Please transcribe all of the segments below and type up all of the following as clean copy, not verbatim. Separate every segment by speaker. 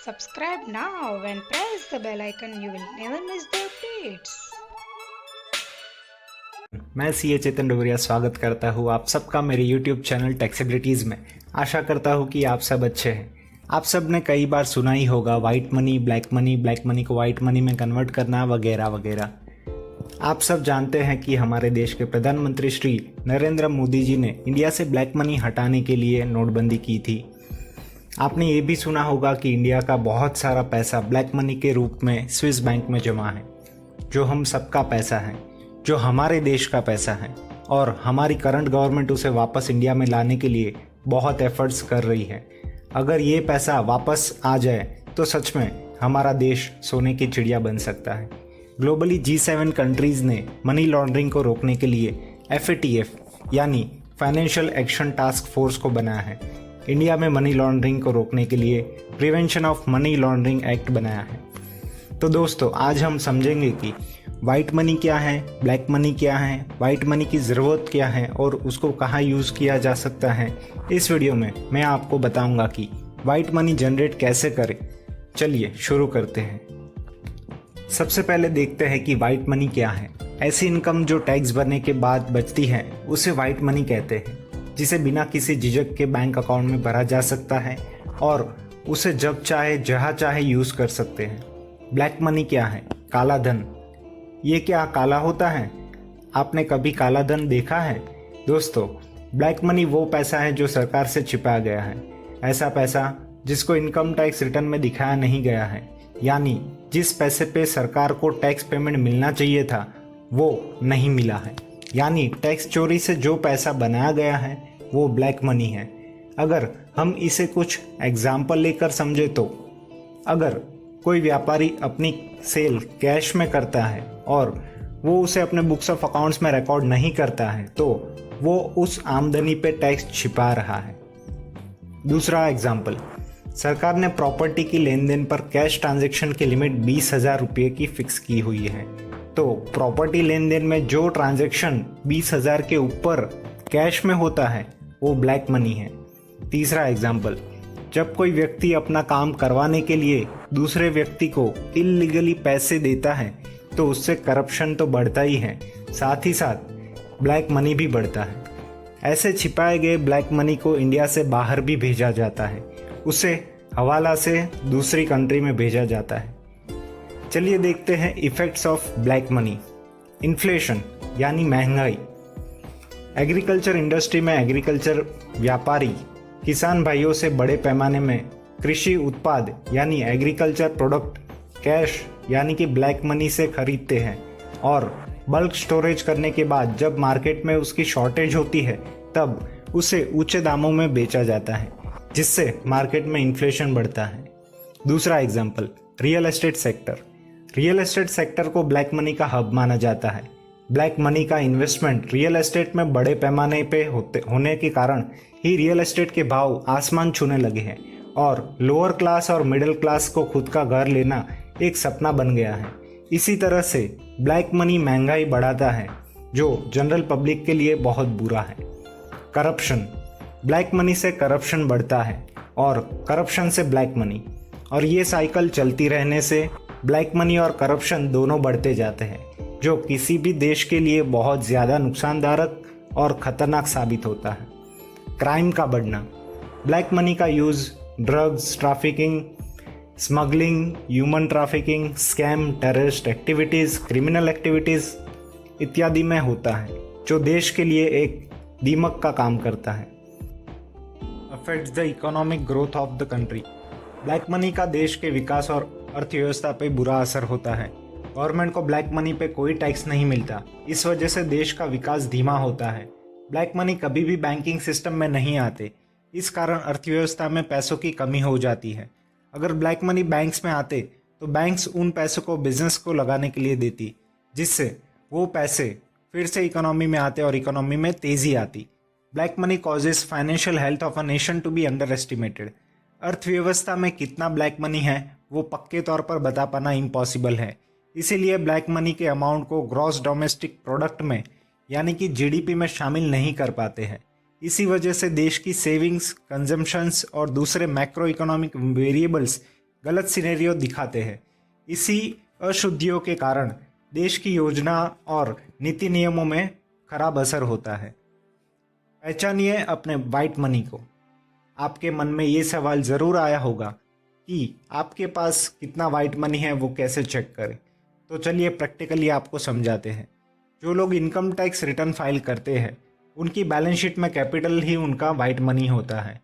Speaker 1: Subscribe now and press the bell icon. You will never miss the updates.
Speaker 2: मैं CA चेतन डोगरिया स्वागत करता हूँ आप सबका मेरे यूट्यूब चैनल टैक्सेबिलिटीज़ में। आशा करता हूँ कि आप सब अच्छे हैं। आप सब ने कई बार सुना ही होगा वाइट मनी, ब्लैक मनी को वाइट मनी में कन्वर्ट करना वगैरह वगैरह। आप सब जानते हैं कि हमारे देश के प्रधानमंत्री श्री नरेंद्र मोदी जी ने इंडिया से ब्लैक मनी हटाने के लिए नोटबंदी की थी। आपने ये भी सुना होगा कि इंडिया का बहुत सारा पैसा ब्लैक मनी के रूप में स्विस बैंक में जमा है, जो हम सबका पैसा है, जो हमारे देश का पैसा है, और हमारी करंट गवर्नमेंट उसे वापस इंडिया में लाने के लिए बहुत एफर्ट्स कर रही है। अगर ये पैसा वापस आ जाए तो सच में हमारा देश सोने की चिड़िया बन सकता है। ग्लोबली G7 कंट्रीज़ ने मनी लॉन्ड्रिंग को रोकने के लिए FATF यानी फाइनेंशियल एक्शन टास्क फोर्स को बनाया है। इंडिया में मनी लॉन्ड्रिंग को रोकने के लिए prevention of money laundering act बनाया है। तो दोस्तों, आज हम समझेंगे कि वाइट मनी क्या है, ब्लैक मनी क्या है, वाइट मनी की ज़रूरत क्या है और उसको कहाँ यूज़ किया जा सकता है। इस वीडियो में मैं आपको बताऊंगा कि वाइट मनी जनरेट कैसे करें। चलिए शुरू करते हैं। सबसे पहले देखते हैं कि वाइट मनी क्या है। ऐसी इनकम जो टैक्स भरने के बाद बचती है उसे वाइट मनी कहते हैं, जिसे बिना किसी झिझक के बैंक अकाउंट में भरा जा सकता है और उसे जब चाहे जहाँ चाहे यूज़ कर सकते हैं। ब्लैक मनी क्या है? काला धन। ये क्या काला होता है? आपने कभी काला धन देखा है? दोस्तों, ब्लैक मनी वो पैसा है जो सरकार से छिपाया गया है। ऐसा पैसा जिसको इनकम टैक्स रिटर्न में दिखाया नहीं गया है, यानी जिस पैसे पे सरकार को टैक्स पेमेंट मिलना चाहिए था वो नहीं मिला है। यानी टैक्स चोरी से जो पैसा बनाया गया है वो ब्लैक मनी है। अगर हम इसे कुछ एग्जाम्पल लेकर समझे तो अगर कोई व्यापारी अपनी सेल कैश में करता है और वो उसे अपने बुक्स ऑफ अकाउंट्स में रिकॉर्ड नहीं करता है तो वो उस आमदनी पे टैक्स छिपा रहा है। दूसरा एग्जाम्पल, सरकार ने प्रॉपर्टी की लेन देन पर कैश ट्रांजैक्शन की लिमिट 20,000 रुपये की फिक्स की हुई है। तो प्रॉपर्टी लेन देन में जो ट्रांजैक्शन 20,000 के ऊपर कैश में होता है वो ब्लैक मनी है। तीसरा एग्जाम्पल, जब कोई व्यक्ति अपना काम करवाने के लिए दूसरे व्यक्ति को इल्लीगली पैसे देता है तो उससे करप्शन तो बढ़ता ही है, साथ ही साथ ब्लैक मनी भी बढ़ता है। ऐसे छिपाए गए ब्लैक मनी को इंडिया से बाहर भी भेजा जाता है, उसे हवाला से दूसरी कंट्री में भेजा जाता है। चलिए देखते हैं effects of black money. Inflation यानी महंगाई। एग्रीकल्चर इंडस्ट्री में एग्रीकल्चर व्यापारी किसान भाइयों से बड़े पैमाने में कृषि उत्पाद यानी एग्रीकल्चर प्रोडक्ट कैश यानी कि ब्लैक मनी से खरीदते हैं और बल्क स्टोरेज करने के बाद जब मार्केट में उसकी शॉर्टेज होती है तब उसे ऊंचे दामों में बेचा जाता है, जिससे मार्केट में इन्फ्लेशन बढ़ता है। दूसरा example, real estate sector. Real estate sector को ब्लैक मनी का हब माना जाता है। ब्लैक मनी का इन्वेस्टमेंट रियल एस्टेट में बड़े पैमाने पे होने के कारण ही रियल एस्टेट के भाव आसमान छूने लगे हैं और लोअर क्लास और मिडिल क्लास को खुद का घर लेना एक सपना बन गया है। इसी तरह से ब्लैक मनी महंगाई बढ़ाता है, जो जनरल पब्लिक के लिए बहुत बुरा है। करप्शन। ब्लैक मनी से करप्शन बढ़ता है और करप्शन से ब्लैक मनी, और ये साइकिल चलती रहने से ब्लैक मनी और करप्शन दोनों बढ़ते जाते हैं, जो किसी भी देश के लिए बहुत ज़्यादा नुकसानदायक और ख़तरनाक साबित होता है। क्राइम का बढ़ना। ब्लैक मनी का use drugs trafficking, smuggling, human trafficking, scam, terrorist activities, criminal activities इत्यादि में होता है, जो देश के लिए एक दीमक का काम करता है। Affects the economic growth of the country. Black money का देश के विकास और अर्थव्यवस्था पे बुरा असर होता है। गवर्नमेंट को ब्लैक मनी पे कोई टैक्स नहीं मिलता, इस वजह से देश का विकास धीमा होता है। ब्लैक मनी कभी भी बैंकिंग सिस्टम में नहीं आते, इस कारण अर्थव्यवस्था में पैसों की कमी हो जाती है। अगर ब्लैक मनी बैंक्स में आते तो बैंक्स उन पैसों को बिजनेस को लगाने के लिए देती, जिससे वो पैसे फिर से इकोनॉमी में आते और इकोनॉमी में तेजी आती। Black money causes financial health of a nation to be underestimated. अर्थव्यवस्था में कितना ब्लैक मनी है वो पक्के तौर पर बता पाना इम्पॉसिबल है। इसीलिए ब्लैक मनी के अमाउंट को ग्रॉस डोमेस्टिक प्रोडक्ट में यानी कि जीडीपी में शामिल नहीं कर पाते हैं। इसी वजह से देश की सेविंग्स, कंजम्पशंस और दूसरे मैक्रो इकोनॉमिक वेरिएबल्स गलत सिनेरियो दिखाते हैं। इसी अशुद्धियों के कारण देश की योजना और नीति नियमों में खराब असर होता है। पहचानिए अपने वाइट मनी को। आपके मन में ये सवाल ज़रूर आया होगा कि आपके पास कितना वाइट मनी है, वो कैसे चेक करें। तो चलिए प्रैक्टिकली आपको समझाते हैं। जो लोग इनकम टैक्स रिटर्न फाइल करते हैं उनकी बैलेंस शीट में कैपिटल ही उनका वाइट मनी होता है।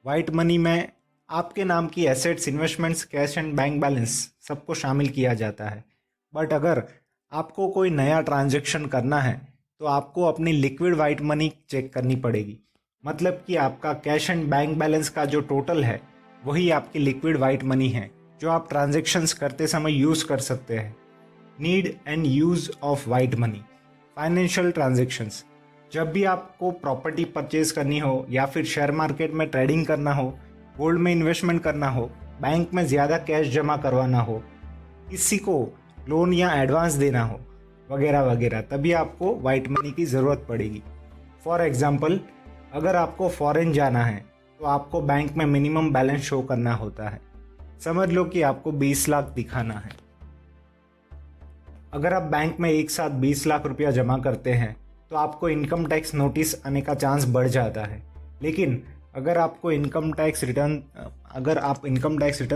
Speaker 2: वाइट मनी में आपके नाम की assets, investments, cash and bank balance सबको शामिल किया जाता है। बट अगर आपको कोई नया ट्रांजैक्शन करना है तो आपको अपनी लिक्विड वाइट मनी चेक करनी पड़ेगी। मतलब कि आपका कैश एंड बैंक बैलेंस का जो टोटल है वही आपकी लिक्विड वाइट मनी है, जो आप ट्रांजैक्शंस करते समय यूज़ कर सकते हैं। Need and use of white money. Financial transactions. जब भी आपको प्रॉपर्टी परचेज करनी हो या फिर शेयर मार्केट में ट्रेडिंग करना हो, गोल्ड में इन्वेस्टमेंट करना हो, बैंक में ज़्यादा कैश जमा करवाना हो, किसी को लोन या एडवांस देना हो, वगैरह वगैरह, तभी आपको वाइट मनी की ज़रूरत पड़ेगी। फॉर एग्जांपल, अगर आपको फॉरेन जाना है तो आपको बैंक में मिनिमम बैलेंस शो करना होता है। समझ लो कि आपको 20 लाख दिखाना है। अगर आप बैंक में एक साथ 20 लाख रुपया जमा करते हैं तो आपको इनकम टैक्स नोटिस आने का चांस बढ़ जाता है। लेकिन अगर आप इनकम टैक्स रिटर्न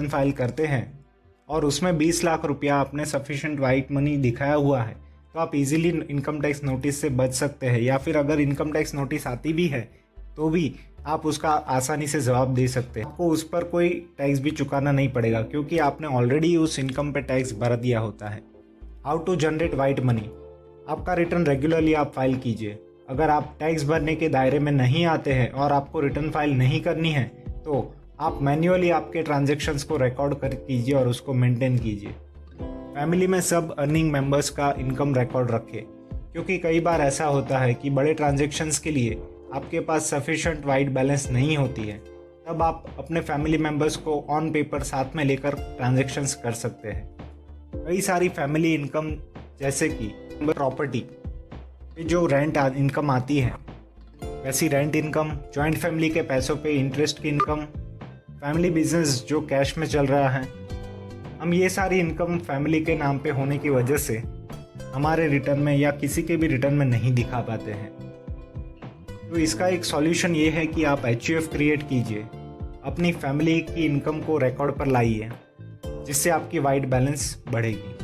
Speaker 2: फाइल करते हैं और उसमें 20 लाख रुपया आपने सफिशिएंट वाइट मनी दिखाया हुआ है तो आप इजीली इनकम टैक्स नोटिस से बच सकते हैं। या फिर अगर इनकम टैक्स नोटिस आती भी है तो भी आप उसका आसानी से जवाब दे सकते हैं। आपको उस पर कोई टैक्स भी चुकाना नहीं पड़ेगा क्योंकि आपने ऑलरेडी उस इनकम पे टैक्स भर दिया होता है। How to generate white money. आपका रिटर्न रेगुलरली आप फाइल कीजिए। अगर आप टैक्स भरने के दायरे में नहीं आते हैं और आपको रिटर्न फाइल नहीं करनी है तो आप मैन्युअली आपके ट्रांजैक्शंस को रिकॉर्ड कर कीजिए और उसको मेंटेन कीजिए। फैमिली में सब अर्निंग मेंबर्स का इनकम रिकॉर्ड रखें, क्योंकि कई बार ऐसा होता है कि बड़े ट्रांजैक्शंस के लिए आपके पास सफिशिएंट वाइट बैलेंस नहीं होती है। तब आप अपने फैमिली मेंबर्स को ऑन पेपर साथ में लेकर ट्रांजैक्शंस कर सकते हैं। कई सारी फैमिली इनकम जैसे कि प्रॉपर्टी जो रेंट इनकम आती है, वैसी रेंट इनकम, जॉइंट फैमिली के पैसों पे इंटरेस्ट की इनकम, फैमिली बिजनेस जो कैश में चल रहा है, हम ये सारी इनकम फैमिली के नाम पे होने की वजह से हमारे रिटर्न में या किसी के भी रिटर्न में नहीं दिखा पाते हैं। तो इसका एक सॉल्यूशन ये है कि आप HUF क्रिएट कीजिए, अपनी फैमिली की इनकम को रिकॉर्ड पर लाइए, जिससे आपकी वाइट बैलेंस बढ़ेगी।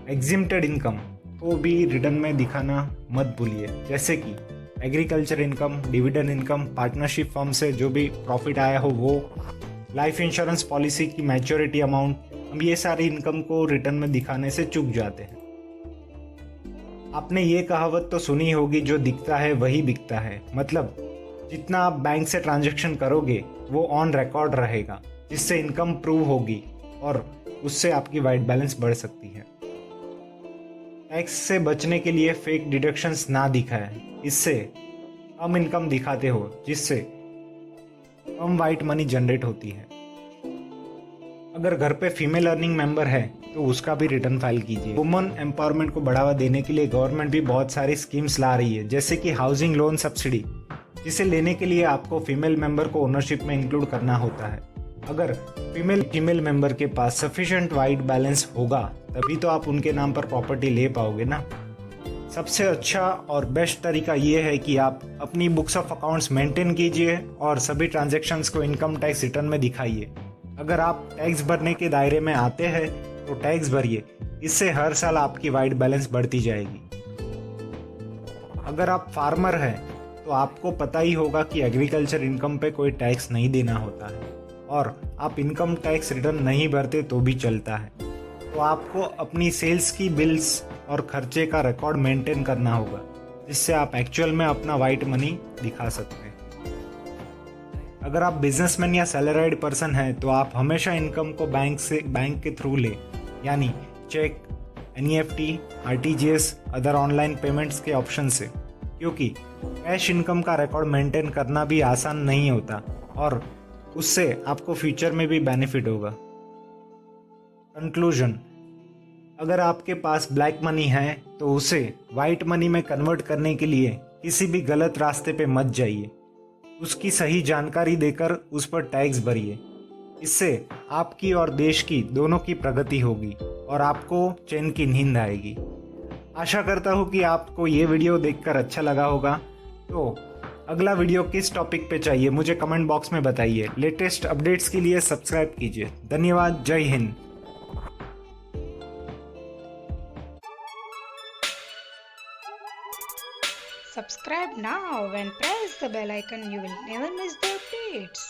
Speaker 2: एग्जिम्प्टेड इनकम को भी रिटर्न में दिखाना मत भूलिए, जैसे कि agriculture income, dividend income, partnership firm से जो भी प्रॉफिट आया हो वो, लाइफ इंश्योरेंस पॉलिसी की मैच्योरिटी अमाउंट। हम ये सारी इनकम को रिटर्न में दिखाने से चूक जाते हैं। आपने ये कहावत तो सुनी होगी, जो दिखता है वही बिकता है। मतलब जितना आप बैंक से ट्रांजैक्शन करोगे वो ऑन रिकॉर्ड रहेगा, जिससे इनकम प्रूव होगी और उससे आपकी वाइट बैलेंस बढ़ सकती है। टैक्स से बचने के लिए फेक डिडक्शंस ना दिखाएं, इससे कम इनकम दिखाते हो, जिससे कम वाइट मनी जनरेट होती है। अगर घर पे फीमेल अर्निंग मेंबर है तो उसका भी रिटर्न फाइल कीजिए। वुमेन एम्पावरमेंट को बढ़ावा देने के लिए गवर्नमेंट भी बहुत सारी स्कीम्स ला रही है, जैसे कि हाउसिंग लोन सब्सिडी, जिसे लेने के लिए आपको फीमेल मेंबर को ओनरशिप में इंक्लूड करना होता है। अगर फीमेल मेंबर के पास सफिशिएंट वाइट बैलेंस होगा तभी तो आप उनके नाम पर प्रॉपर्टी ले पाओगे ना। सबसे अच्छा और बेस्ट तरीका ये है कि आप अपनी बुक्स ऑफ अकाउंट्स मेंटेन कीजिए और सभी ट्रांजैक्शंस को इनकम टैक्स रिटर्न में दिखाइए। अगर आप टैक्स भरने के दायरे में आते हैं तो टैक्स भरिए, इससे हर साल आपकी वाइट बैलेंस बढ़ती जाएगी। अगर आप फार्मर हैं तो आपको पता ही होगा कि एग्रीकल्चर इनकम पे कोई टैक्स नहीं देना होता है और आप इनकम टैक्स रिटर्न नहीं भरते तो भी चलता है। तो आपको अपनी सेल्स की बिल्स और खर्चे का रिकॉर्ड मेंटेन करना होगा, जिससे आप एक्चुअल में अपना वाइट मनी दिखा सकते हैं। अगर आप बिजनेसमैन या सैलरीड पर्सन हैं तो आप हमेशा इनकम को बैंक के थ्रू ले, यानी cheque, NEFT, RTGS, other online payments के ऑप्शन से, क्योंकि कैश इनकम का रिकॉर्ड मेंटेन करना भी आसान नहीं होता और उससे आपको फ्यूचर में भी बेनिफिट होगा। कंक्लूजन, अगर आपके पास ब्लैक मनी है तो उसे वाइट मनी में कन्वर्ट करने के लिए किसी भी गलत रास्ते पे मत जाइए। उसकी सही जानकारी देकर उस पर टैक्स भरिए। इससे आपकी और देश की दोनों की प्रगति होगी और आपको चैन की नींद आएगी। आशा करता हूँ कि आपको ये वीडियो देखकर अच्छा लगा होगा। तो अगला वीडियो किस टॉपिक पे चाहिए मुझे कमेंट बॉक्स में बताइए। लेटेस्ट अपडेट्स के लिए सब्सक्राइब कीजिए। धन्यवाद। जय Hind.
Speaker 1: Subscribe now and press the bell icon. You will never miss the updates.